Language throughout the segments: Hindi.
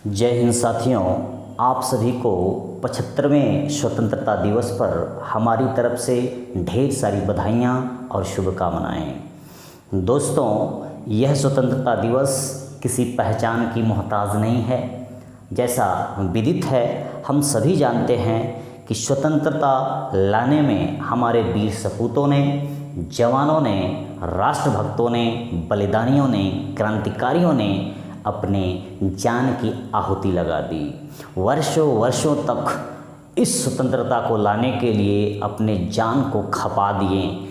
जय हिंद साथियों, आप सभी को 75वें स्वतंत्रता दिवस पर हमारी तरफ से ढेर सारी बधाइयाँ और शुभकामनाएँ। दोस्तों, यह स्वतंत्रता दिवस किसी पहचान की मोहताज नहीं है। जैसा विदित है, हम सभी जानते हैं कि स्वतंत्रता लाने में हमारे वीर सपूतों ने, जवानों ने, राष्ट्रभक्तों ने, बलिदानियों ने, क्रांतिकारियों ने अपने जान की आहुति लगा दी। वर्षों वर्षों तक इस स्वतंत्रता को लाने के लिए अपने जान को खपा दिए।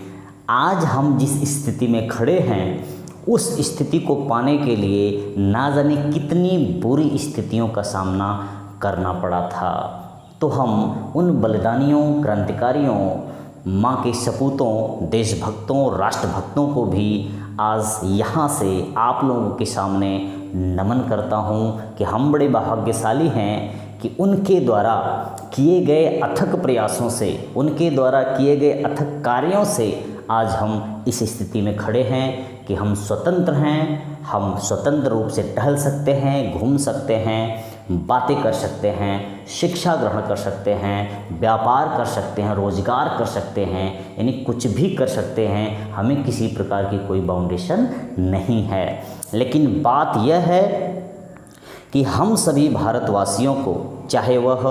आज हम जिस स्थिति में खड़े हैं, उस स्थिति को पाने के लिए ना जाने कितनी बुरी स्थितियों का सामना करना पड़ा था। तो हम उन बलिदानियों, क्रांतिकारियों, माँ के सपूतों, देशभक्तों, राष्ट्रभक्तों को भी आज यहाँ से आप लोगों के सामने नमन करता हूँ कि हम बड़े भाग्यशाली हैं कि उनके द्वारा किए गए अथक प्रयासों से, उनके द्वारा किए गए अथक कार्यों से आज हम इस स्थिति में खड़े हैं कि हम स्वतंत्र हैं। हम स्वतंत्र रूप से टहल सकते हैं, घूम सकते हैं, बातें कर सकते हैं, शिक्षा ग्रहण कर सकते हैं, व्यापार कर सकते हैं, रोजगार कर सकते हैं, यानी कुछ भी कर सकते हैं। हमें किसी प्रकार की कोई बाउंडेशन नहीं है। लेकिन बात यह है कि हम सभी भारतवासियों को, चाहे वह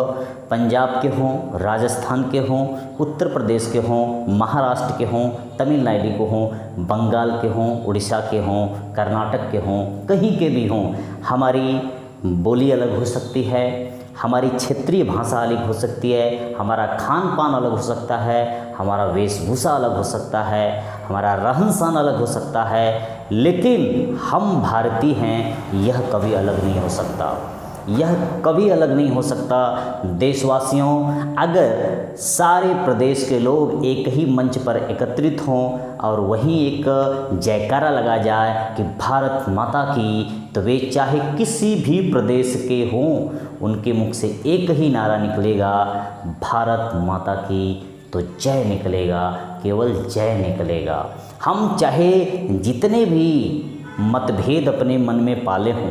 पंजाब के हों, राजस्थान के हों, उत्तर प्रदेश के हों, महाराष्ट्र के हों, तमिलनाडु के हों, बंगाल के हों, उड़ीसा के हों, कर्नाटक के हों, कहीं के भी हों, हमारी बोली अलग हो सकती है, हमारी क्षेत्रीय भाषा अलग हो सकती है, हमारा खान पान अलग हो सकता है, हमारा वेशभूषा अलग हो सकता है, हमारा रहन सहन अलग हो सकता है, लेकिन हम भारतीय हैं, यह कभी अलग नहीं हो सकता। यह कभी अलग नहीं हो सकता। देशवासियों, अगर सारे प्रदेश के लोग एक ही मंच पर एकत्रित हों और वहीं एक जयकारा लगा जाए कि भारत माता की, तो वे चाहे किसी भी प्रदेश के हों, उनके मुख से एक ही नारा निकलेगा, भारत माता की, तो जय निकलेगा, केवल जय निकलेगा। हम चाहे जितने भी मतभेद अपने मन में पाले हों,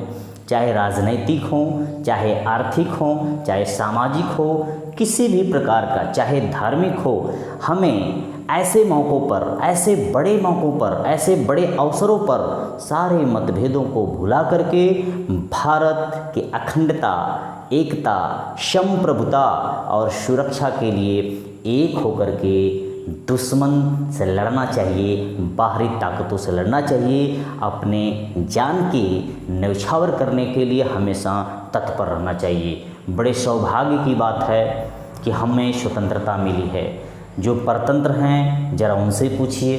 चाहे राजनैतिक हो, चाहे आर्थिक हो, चाहे सामाजिक हो, किसी भी प्रकार का, चाहे धार्मिक हो, हमें ऐसे मौक़ों पर, ऐसे बड़े मौक़ों पर, ऐसे बड़े अवसरों पर सारे मतभेदों को भुला करके भारत की अखंडता, एकता, संप्रभुता और सुरक्षा के लिए एक होकर के दुश्मन से लड़ना चाहिए, बाहरी ताकतों से लड़ना चाहिए। अपने जान की न्यौछावर करने के लिए हमेशा तत्पर रहना चाहिए। बड़े सौभाग्य की बात है कि हमें स्वतंत्रता मिली है। जो परतंत्र हैं, ज़रा उनसे पूछिए।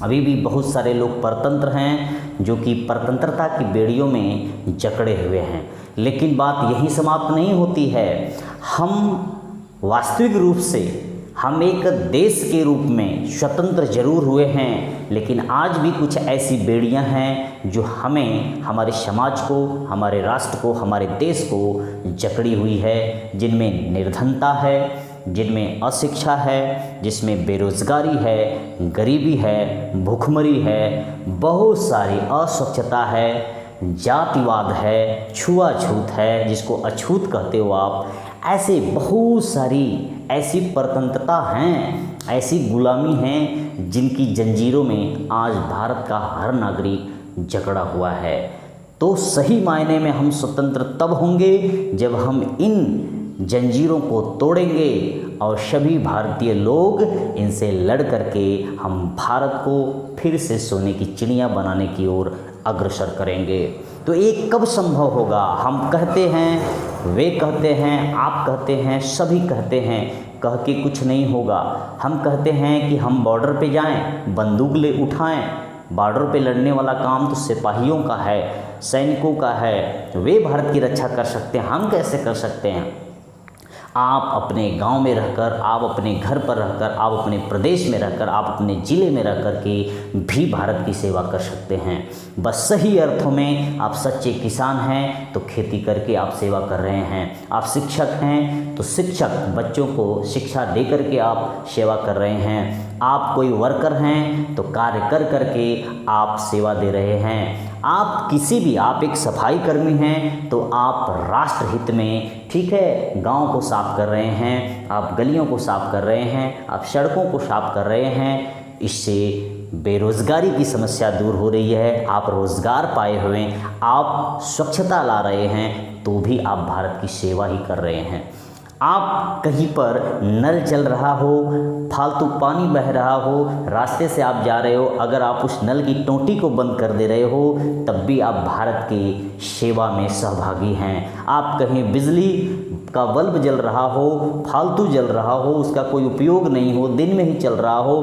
अभी भी बहुत सारे लोग परतंत्र हैं जो कि परतंत्रता की बेड़ियों में जकड़े हुए हैं। लेकिन बात यहीं समाप्त नहीं होती है। हम वास्तविक रूप से, हम एक देश के रूप में स्वतंत्र जरूर हुए हैं, लेकिन आज भी कुछ ऐसी बेड़ियां हैं जो हमें, हमारे समाज को, हमारे राष्ट्र को, हमारे देश को जकड़ी हुई है, जिनमें निर्धनता है, जिनमें अशिक्षा है, जिसमें बेरोजगारी है, गरीबी है, भूखमरी है, बहुत सारी अस्वच्छता है, जातिवाद है, छुआछूत है, जिसको अछूत कहते हो आप। ऐसे बहुत सारी ऐसी परतंत्रता हैं, ऐसी गुलामी हैं, जिनकी जंजीरों में आज भारत का हर नागरिक जकड़ा हुआ है। तो सही मायने में हम स्वतंत्र तब होंगे जब हम इन जंजीरों को तोड़ेंगे और सभी भारतीय लोग इनसे लड़ करके हम भारत को फिर से सोने की चिड़िया बनाने की ओर अग्रसर करेंगे। तो ये कब संभव होगा? हम कहते हैं, वे कहते हैं, आप कहते हैं, सभी कहते हैं, कह के कुछ नहीं होगा। हम कहते हैं कि हम बॉर्डर पे जाएं, बंदूक ले उठाएं। बॉर्डर पे लड़ने वाला काम तो सिपाहियों का है, सैनिकों का है, वे भारत की रक्षा कर सकते हैं, हम कैसे कर सकते हैं? आप अपने गांव में रहकर, आप अपने घर पर रहकर, आप अपने प्रदेश में रहकर, आप अपने ज़िले में रहकर के भी भारत की सेवा कर सकते हैं। बस सही अर्थों में आप सच्चे किसान हैं तो खेती करके आप सेवा कर रहे हैं। आप शिक्षक हैं तो शिक्षक, बच्चों को शिक्षा दे करके आप सेवा कर रहे हैं। आप कोई वर्कर हैं तो कार्य कर करके आप सेवा दे रहे हैं। आप आप एक सफाई कर्मी हैं तो आप राष्ट्रहित में, ठीक है, गांव को साफ कर रहे हैं, आप गलियों को साफ कर रहे हैं, आप सड़कों को साफ कर रहे हैं। इससे बेरोज़गारी की समस्या दूर हो रही है, आप रोज़गार पाए हुए, आप स्वच्छता ला रहे हैं, तो भी आप भारत की सेवा ही कर रहे हैं। आप कहीं पर नल चल रहा हो, फालतू पानी बह रहा हो, रास्ते से आप जा रहे हो, अगर आप उस नल की टोंटी को बंद कर दे रहे हो, तब भी आप भारत की सेवा में सहभागी हैं। आप कहीं बिजली का बल्ब जल रहा हो, फालतू जल रहा हो, उसका कोई उपयोग नहीं हो, दिन में ही चल रहा हो,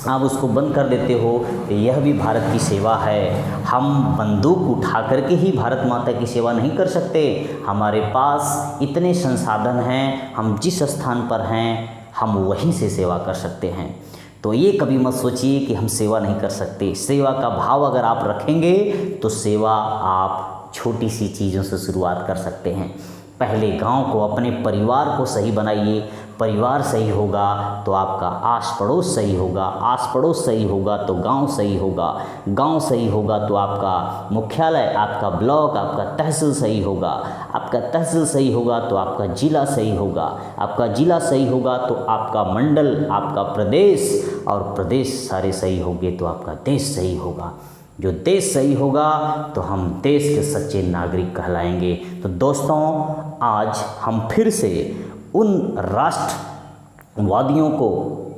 आप उसको बंद कर देते हो, तो यह भी भारत की सेवा है। हम बंदूक उठा करके ही भारत माता की सेवा नहीं कर सकते। हमारे पास इतने संसाधन हैं, हम जिस स्थान पर हैं हम वहीं से सेवा कर सकते हैं। तो ये कभी मत सोचिए कि हम सेवा नहीं कर सकते। सेवा का भाव अगर आप रखेंगे तो सेवा आप छोटी सी चीज़ों से शुरुआत कर सकते हैं। पहले गांव को, अपने परिवार को सही बनाइए। परिवार सही होगा तो आपका आस पड़ोस सही होगा, आस पड़ोस सही होगा तो गांव सही होगा, गांव सही होगा तो आपका मुख्यालय, आपका ब्लॉक, आपका तहसील सही होगा, आपका तहसील सही होगा तो आपका ज़िला सही होगा, आपका ज़िला सही होगा तो आपका मंडल, आपका प्रदेश, और प्रदेश सारे सही होंगे तो आपका देश सही होगा। जो देश सही होगा तो हम देश के सच्चे नागरिक कहलाएंगे। तो दोस्तों, आज हम फिर से उन राष्ट्रवादियों को,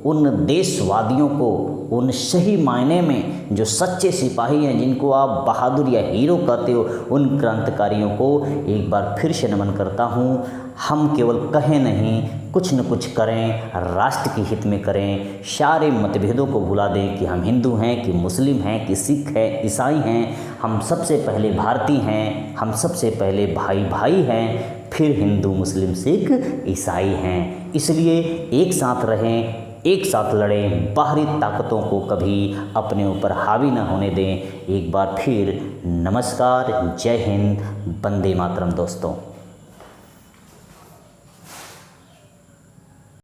उन देशवादियों को, उन सही मायने में जो सच्चे सिपाही हैं, जिनको आप बहादुर या हीरो कहते हो, उन क्रांतिकारियों को एक बार फिर से नमन करता हूँ। हम केवल कहें नहीं, कुछ न कुछ करें, राष्ट्र के हित में करें। सारे मतभेदों को भुला दें कि हम हिंदू हैं, कि मुस्लिम हैं, कि सिख हैं, ईसाई हैं। हम सबसे पहले भारतीय हैं, हम सबसे पहले भाई भाई हैं, फिर हिंदू, मुस्लिम, सिख, ईसाई हैं। इसलिए एक साथ रहें, एक साथ लड़ें, बाहरी ताकतों को कभी अपने ऊपर हावी न होने दें। एक बार फिर नमस्कार, जय हिंद, वंदे मातरम दोस्तों।